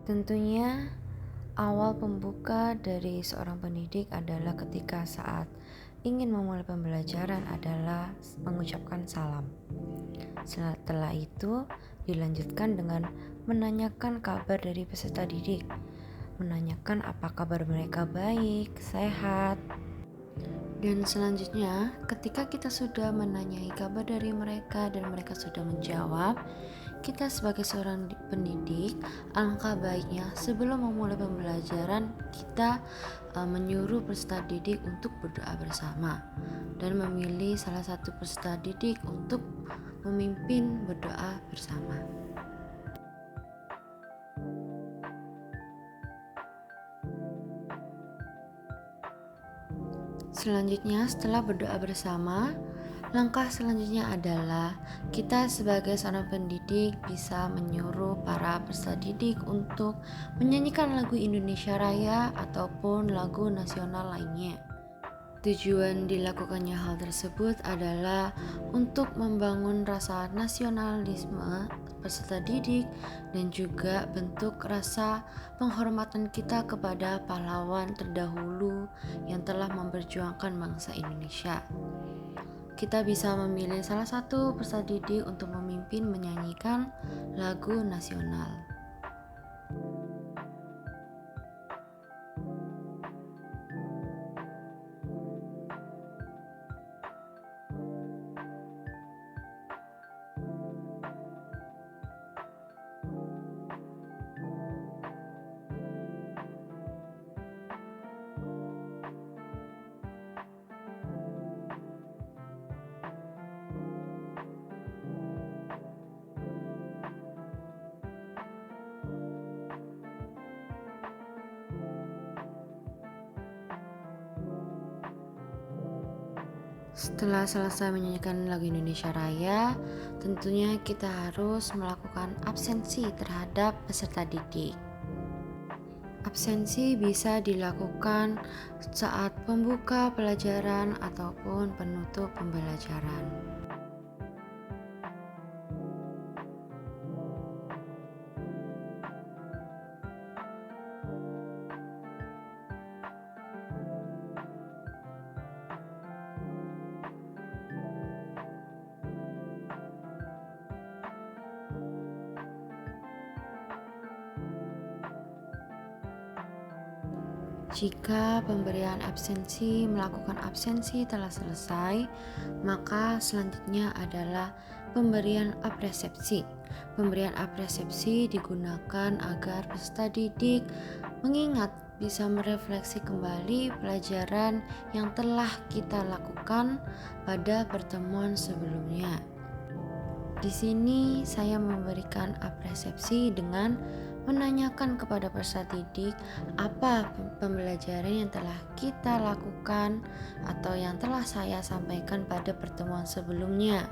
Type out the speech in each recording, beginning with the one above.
Tentunya awal pembuka dari seorang pendidik adalah ketika saat ingin memulai pembelajaran adalah mengucapkan salam. Setelah itu dilanjutkan dengan menanyakan kabar dari peserta didik, menanyakan apa kabar mereka baik, sehat. Dan selanjutnya, ketika kita sudah menanyai kabar dari mereka dan mereka sudah menjawab, kita sebagai seorang pendidik, alangkah baiknya sebelum memulai pembelajaran kita menyuruh peserta didik untuk berdoa bersama dan memilih salah satu peserta didik untuk memimpin berdoa bersama. Selanjutnya, setelah berdoa bersama, langkah selanjutnya adalah kita sebagai seorang pendidik bisa menyuruh para peserta didik untuk menyanyikan lagu Indonesia Raya ataupun lagu nasional lainnya. Tujuan dilakukannya hal tersebut adalah untuk membangun rasa nasionalisme peserta didik dan juga bentuk rasa penghormatan kita kepada pahlawan terdahulu yang telah memperjuangkan bangsa Indonesia. Kita bisa memilih salah satu peserta didik untuk memimpin menyanyikan lagu nasional. Setelah selesai menyanyikan lagu Indonesia Raya, tentunya kita harus melakukan absensi terhadap peserta didik. Absensi bisa dilakukan saat pembuka pelajaran ataupun penutup pembelajaran. Jika pemberian melakukan absensi telah selesai, maka selanjutnya adalah pemberian apresepsi. Pemberian apresepsi digunakan agar peserta didik mengingat bisa merefleksi kembali pelajaran yang telah kita lakukan pada pertemuan sebelumnya. Di sini saya memberikan apresepsi dengan menanyakan kepada peserta didik apa pembelajaran yang telah kita lakukan atau yang telah saya sampaikan pada pertemuan sebelumnya.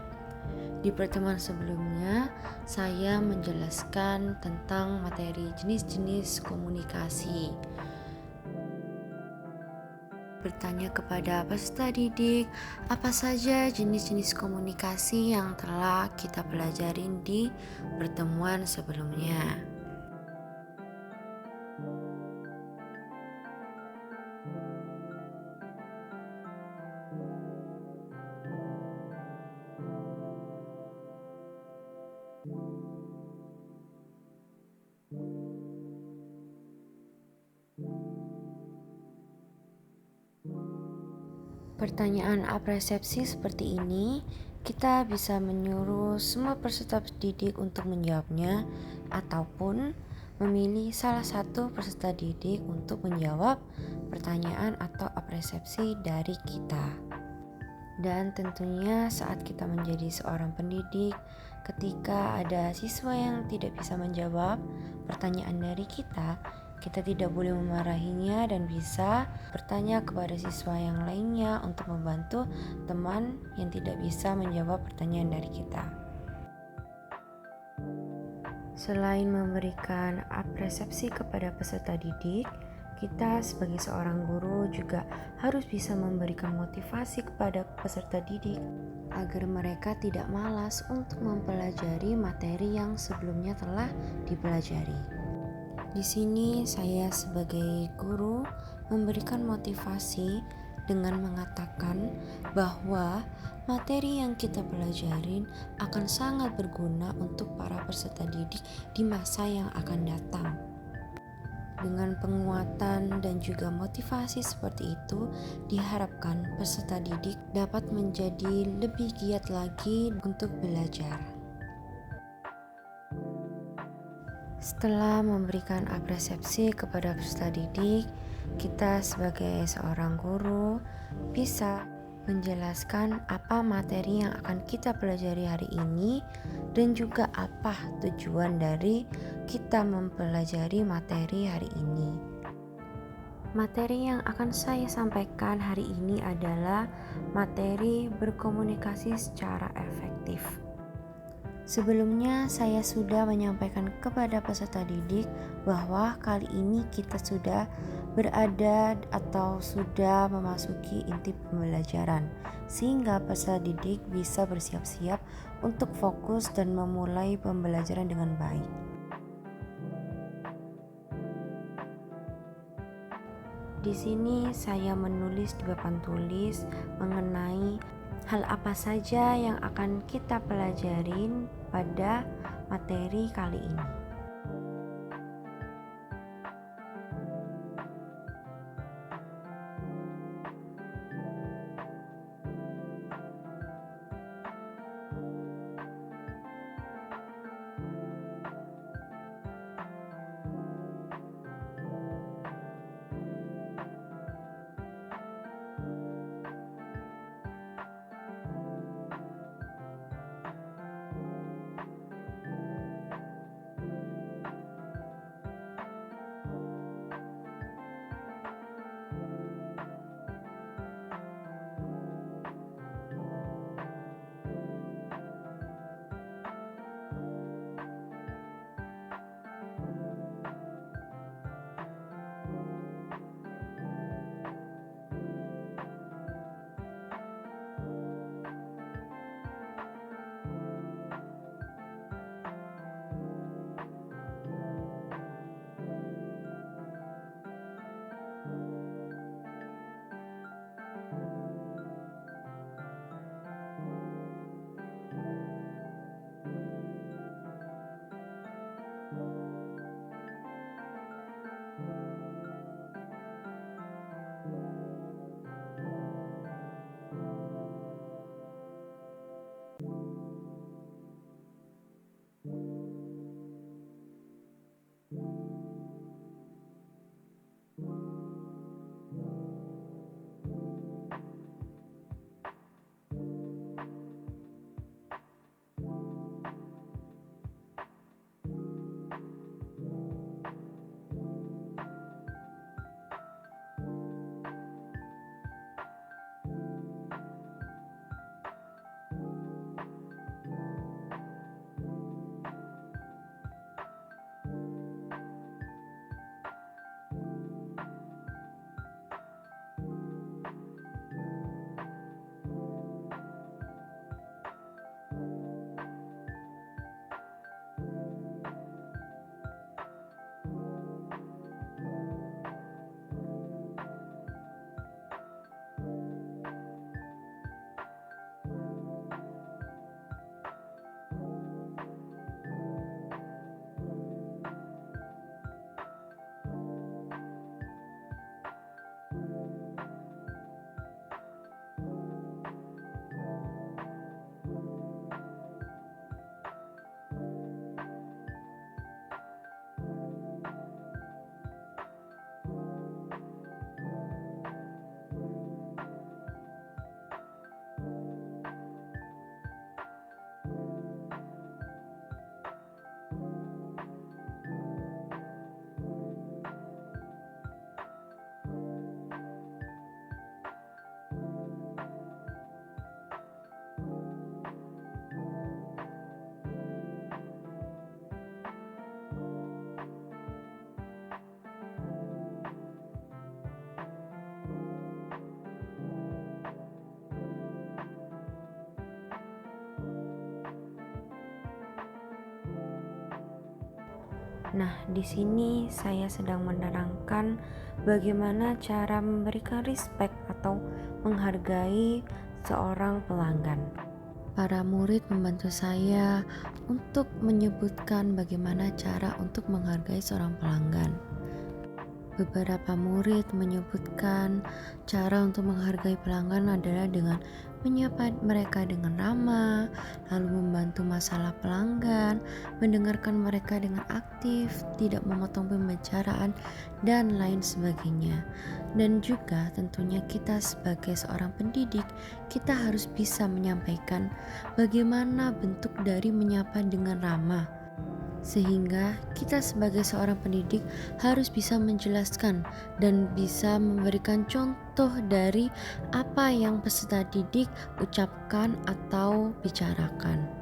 Di pertemuan sebelumnya, saya menjelaskan tentang materi jenis-jenis komunikasi. Bertanya kepada peserta didik apa saja jenis-jenis komunikasi yang telah kita pelajarin di pertemuan sebelumnya. Pertanyaan apresepsi seperti ini, kita bisa menyuruh semua peserta didik untuk menjawabnya ataupun memilih salah satu peserta didik untuk menjawab pertanyaan atau apresepsi dari kita. Dan tentunya saat kita menjadi seorang pendidik, ketika ada siswa yang tidak bisa menjawab pertanyaan dari kita tidak boleh memarahinya dan bisa bertanya kepada siswa yang lainnya untuk membantu teman yang tidak bisa menjawab pertanyaan dari kita. Selain memberikan apresepsi kepada peserta didik, kita sebagai seorang guru juga harus bisa memberikan motivasi kepada peserta didik agar mereka tidak malas untuk mempelajari materi yang sebelumnya telah dipelajari. Di sini saya sebagai guru memberikan motivasi dengan mengatakan bahwa materi yang kita pelajarin akan sangat berguna untuk para peserta didik di masa yang akan datang. Dengan penguatan dan juga motivasi seperti itu, diharapkan peserta didik dapat menjadi lebih giat lagi untuk belajar. Setelah memberikan apresiasi kepada peserta didik, kita sebagai seorang guru bisa menjelaskan apa materi yang akan kita pelajari hari ini dan juga apa tujuan dari kita mempelajari materi hari ini. Materi yang akan saya sampaikan hari ini adalah materi berkomunikasi secara efektif. Sebelumnya saya sudah menyampaikan kepada peserta didik bahwa kali ini kita sudah berada atau sudah memasuki inti pembelajaran, sehingga peserta didik bisa bersiap-siap untuk fokus dan memulai pembelajaran dengan baik. Di sini saya menulis di papan tulis mengenai hal apa saja yang akan kita pelajarin pada materi kali ini. Nah, di sini saya sedang menerangkan bagaimana cara memberikan respect atau menghargai seorang pelanggan. Para murid membantu saya untuk menyebutkan bagaimana cara untuk menghargai seorang pelanggan. Beberapa murid menyebutkan cara untuk menghargai pelanggan adalah dengan menyapa mereka dengan ramah, lalu membantu masalah pelanggan, mendengarkan mereka dengan aktif, tidak memotong pembicaraan, dan lain sebagainya. Dan juga tentunya kita sebagai seorang pendidik, kita harus bisa menyampaikan bagaimana bentuk dari menyapa dengan ramah. Sehingga kita sebagai seorang pendidik harus bisa menjelaskan dan bisa memberikan contoh dari apa yang peserta didik ucapkan atau bicarakan.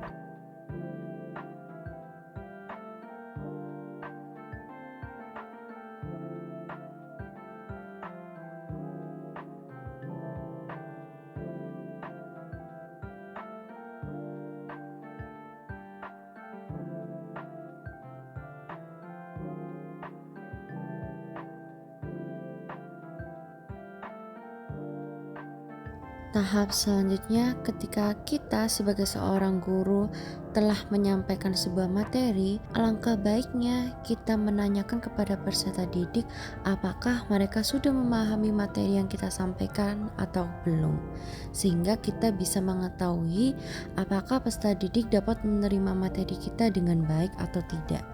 Tahap selanjutnya, ketika kita sebagai seorang guru telah menyampaikan sebuah materi, alangkah baiknya kita menanyakan kepada peserta didik apakah mereka sudah memahami materi yang kita sampaikan atau belum, sehingga kita bisa mengetahui apakah peserta didik dapat menerima materi kita dengan baik atau tidak.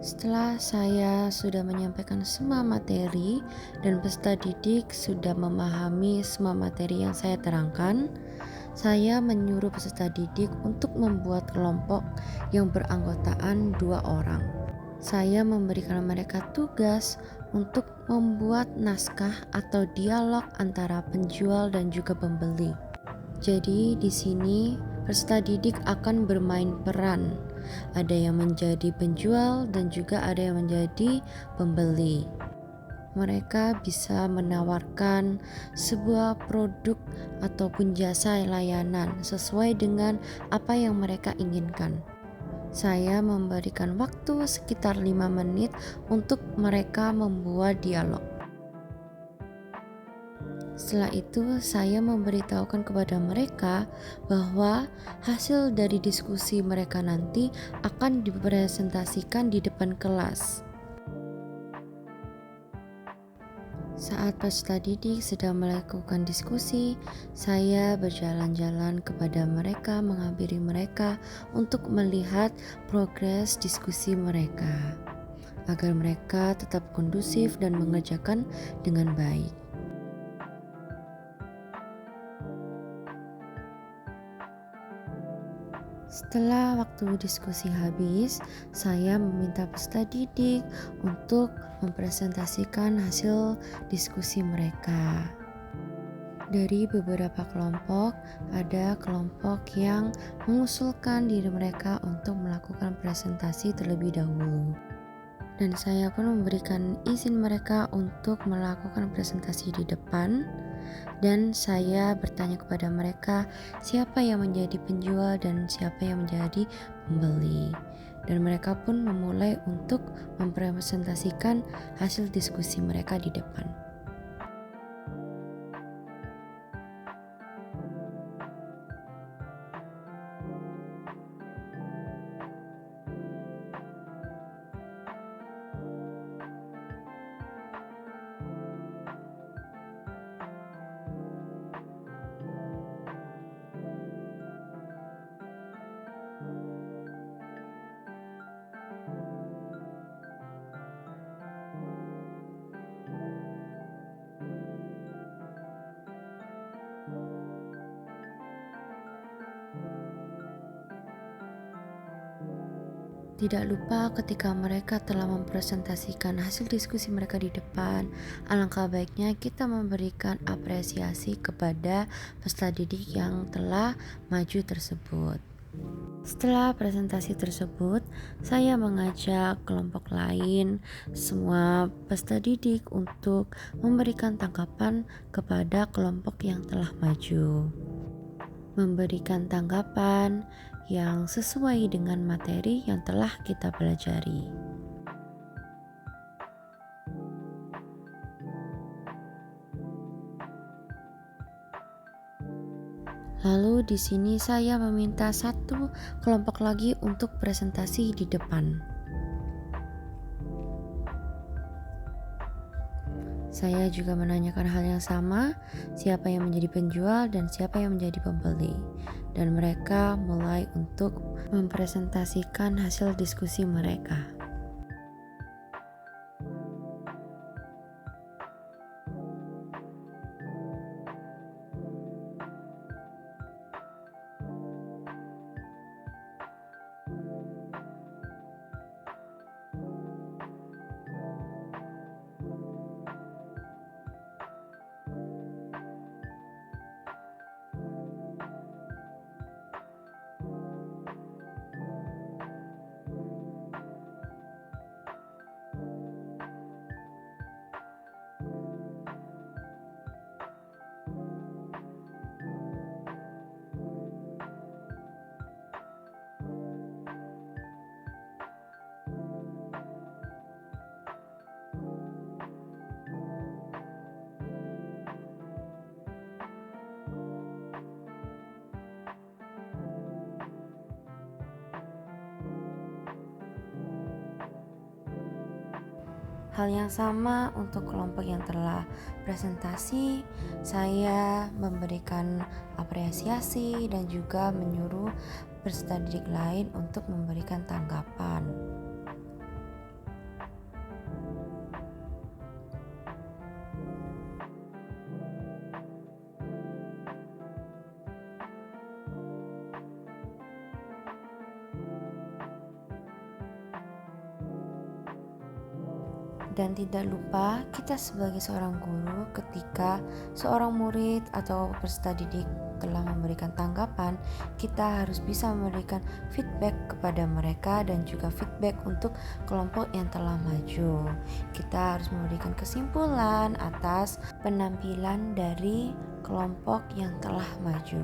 Setelah saya sudah menyampaikan semua materi dan peserta didik sudah memahami semua materi yang saya terangkan, saya menyuruh peserta didik untuk membuat kelompok yang beranggotaan 2 orang. Saya memberikan mereka tugas untuk membuat naskah atau dialog antara penjual dan juga pembeli. Jadi di sini peserta didik akan bermain peran. Ada yang menjadi penjual dan juga ada yang menjadi pembeli. Mereka bisa menawarkan sebuah produk ataupun jasa layanan sesuai dengan apa yang mereka inginkan. Saya memberikan waktu sekitar 5 menit untuk mereka membuat dialog. Setelah itu, saya memberitahukan kepada mereka bahwa hasil dari diskusi mereka nanti akan dipresentasikan di depan kelas. Saat peserta didik sedang melakukan diskusi, saya berjalan-jalan kepada mereka, menghampiri mereka untuk melihat progres diskusi mereka, agar mereka tetap kondusif dan mengerjakan dengan baik. Setelah waktu diskusi habis, saya meminta peserta didik untuk mempresentasikan hasil diskusi mereka. Dari beberapa kelompok, ada kelompok yang mengusulkan diri mereka untuk melakukan presentasi terlebih dahulu. Dan saya pun memberikan izin mereka untuk melakukan presentasi di depan. Dan saya bertanya kepada mereka siapa yang menjadi penjual dan siapa yang menjadi pembeli. Dan mereka pun memulai untuk mempresentasikan hasil diskusi mereka di depan. Tidak lupa ketika mereka telah mempresentasikan hasil diskusi mereka di depan, alangkah baiknya kita memberikan apresiasi kepada peserta didik yang telah maju tersebut. Setelah presentasi tersebut, saya mengajak kelompok lain, semua peserta didik untuk memberikan tanggapan kepada kelompok yang telah maju. Memberikan tanggapan yang sesuai dengan materi yang telah kita pelajari. Lalu di sini saya meminta satu kelompok lagi untuk presentasi di depan. Saya juga menanyakan hal yang sama, siapa yang menjadi penjual dan siapa yang menjadi pembeli. Dan mereka mulai untuk mempresentasikan hasil diskusi mereka. Hal yang sama untuk kelompok yang telah presentasi, saya memberikan apresiasi dan juga menyuruh peserta didik lain untuk memberikan tanggapan. Dan tidak lupa, kita sebagai seorang guru, ketika seorang murid atau peserta didik telah memberikan tanggapan, kita harus bisa memberikan feedback kepada mereka dan juga feedback untuk kelompok yang telah maju. Kita harus memberikan kesimpulan atas penampilan dari kelompok yang telah maju.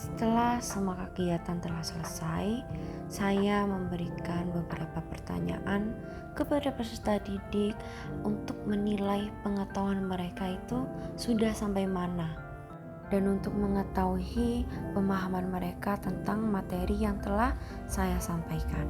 Setelah semua kegiatan telah selesai, saya memberikan beberapa pertanyaan kepada peserta didik untuk menilai pengetahuan mereka itu sudah sampai mana, dan untuk mengetahui pemahaman mereka tentang materi yang telah saya sampaikan.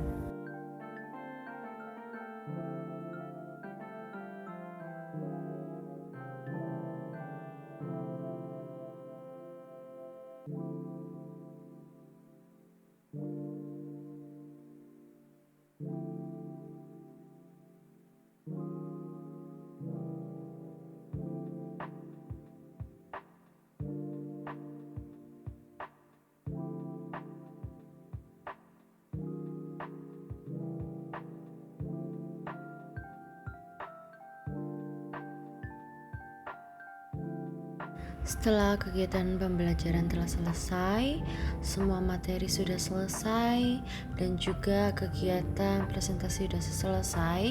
Setelah kegiatan pembelajaran telah selesai, semua materi sudah selesai, dan juga kegiatan presentasi sudah selesai,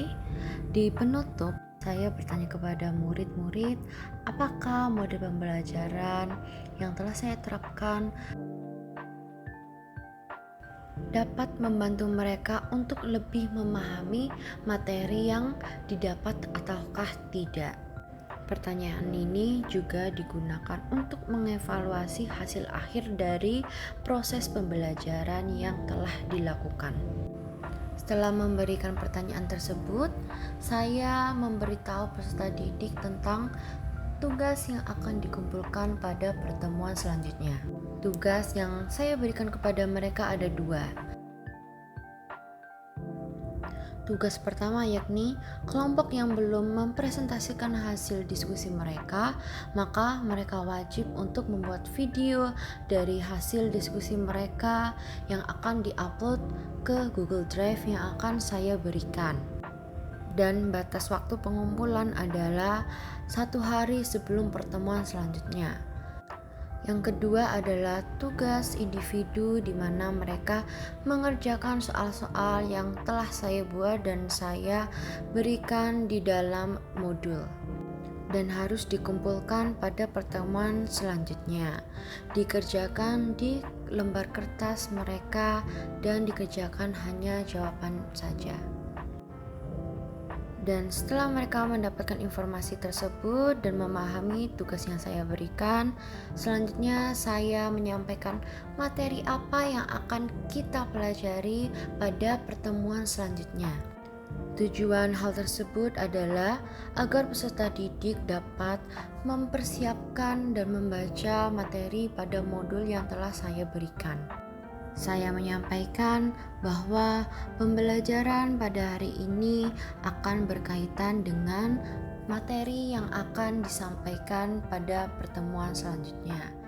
di penutup saya bertanya kepada murid-murid, apakah mode pembelajaran yang telah saya terapkan dapat membantu mereka untuk lebih memahami materi yang didapat ataukah tidak. Pertanyaan ini juga digunakan untuk mengevaluasi hasil akhir dari proses pembelajaran yang telah dilakukan. Setelah memberikan pertanyaan tersebut, saya memberitahu peserta didik tentang tugas yang akan dikumpulkan pada pertemuan selanjutnya. Tugas yang saya berikan kepada mereka ada dua. Tugas pertama yakni kelompok yang belum mempresentasikan hasil diskusi mereka, maka mereka wajib untuk membuat video dari hasil diskusi mereka yang akan diupload ke Google Drive yang akan saya berikan. Dan batas waktu pengumpulan adalah 1 hari sebelum pertemuan selanjutnya. Yang kedua adalah tugas individu di mana mereka mengerjakan soal-soal yang telah saya buat dan saya berikan di dalam modul dan harus dikumpulkan pada pertemuan selanjutnya. Dikerjakan di lembar kertas mereka dan dikerjakan hanya jawaban saja. Dan setelah mereka mendapatkan informasi tersebut dan memahami tugas yang saya berikan, selanjutnya saya menyampaikan materi apa yang akan kita pelajari pada pertemuan selanjutnya. Tujuan hal tersebut adalah agar peserta didik dapat mempersiapkan dan membaca materi pada modul yang telah saya berikan. Saya menyampaikan bahwa pembelajaran pada hari ini akan berkaitan dengan materi yang akan disampaikan pada pertemuan selanjutnya.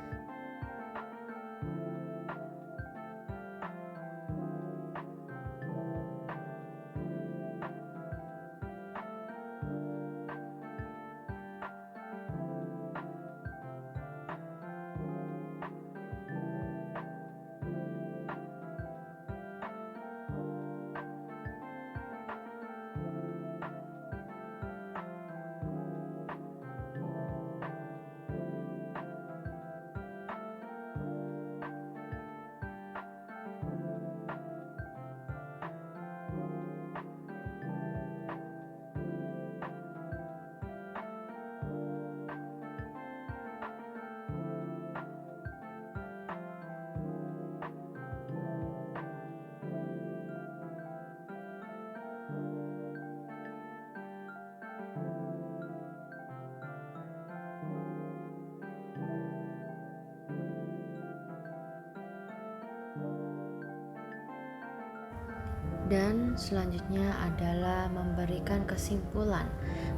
Dan selanjutnya adalah memberikan kesimpulan.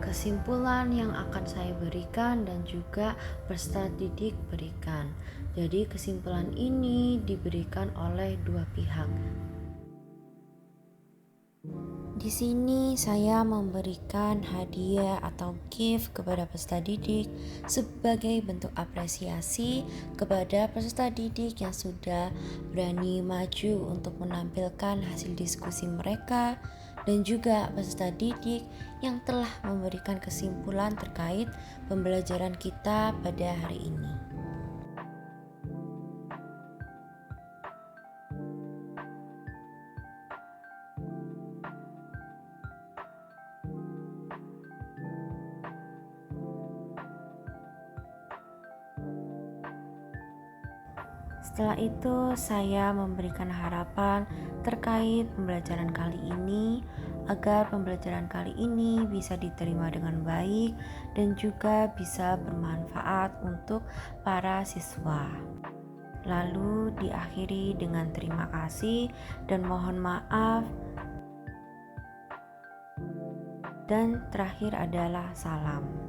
Kesimpulan yang akan saya berikan dan juga peserta didik berikan. Jadi kesimpulan ini diberikan oleh dua pihak. Di sini saya memberikan hadiah atau gift kepada peserta didik sebagai bentuk apresiasi kepada peserta didik yang sudah berani maju untuk menampilkan hasil diskusi mereka dan juga peserta didik yang telah memberikan kesimpulan terkait pembelajaran kita pada hari ini. Setelah itu, saya memberikan harapan terkait pembelajaran kali ini agar pembelajaran kali ini bisa diterima dengan baik dan juga bisa bermanfaat untuk para siswa. Lalu diakhiri dengan terima kasih dan mohon maaf. Dan terakhir adalah salam.